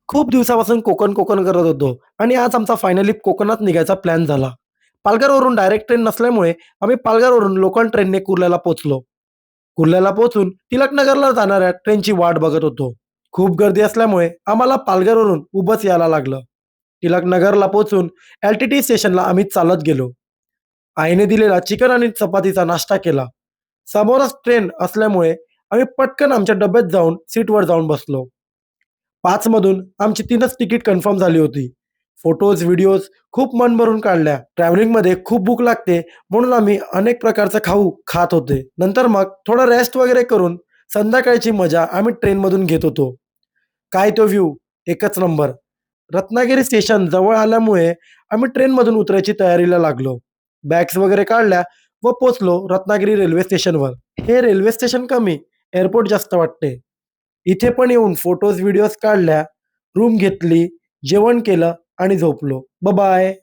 खूप दिवसापासून कोकण, कोकण करत होतो आणि आज आमचा फायनली कोकणात निघायचा प्लॅन झाला. पालघरवरून डायरेक्ट ट्रेन नसल्यामुळे आम्ही पालघरवरून लोकल ट्रेनने कुर्ल्याला पोहोचलो. कुर्ल्याला पोहोचून टिळकनगरला जाणाऱ्या ट्रेनची वाट बघत होतो. खूप गर्दी असल्यामुळे आम्हाला पालघरवरून उभंच यायला लागलं. टिळकनगरला पोहोचून एल-टी-टी स्टेशनला आम्ही चालत गेलो. आईने दिलेला चिकन आणि चपातीचा नाश्ता केला. समोरच ट्रेन असल्यामुळे आम्ही पटकन आमच्या डब्यात जाऊन सीटवर जाऊन बसलो. 5 मधून आमची 3च तिकीट कन्फर्म झाली होती. फोटोज, व्हिडिओज खूप मन भरून काढल्या. ट्रॅव्हलिंगमध्ये खूप भूक लागते म्हणून आम्ही अनेक प्रकारचं खाऊ खात होते. नंतर मग थोडं रेस्ट वगैरे करून संध्याकाळची मजा आम्ही ट्रेनमधून घेत होतो. काय तो व्ह्यू एकच नंबर. रत्नागिरी स्टेशन जवळ आल्यामुळे आम्ही ट्रेनमधून उतरायची तयारीला लागलो. बॅग्स वगैरे काढल्या व पोहोचलो रत्नागिरी रेल्वे स्टेशनवर. हे रेल्वे स्टेशन कमी, एअरपोर्ट जास्त वाटते. इथे पण येऊन फोटोज, व्हिडिओज काढल्या, रूम घेतली, जेवण केलं आणि झोपलो. बाय.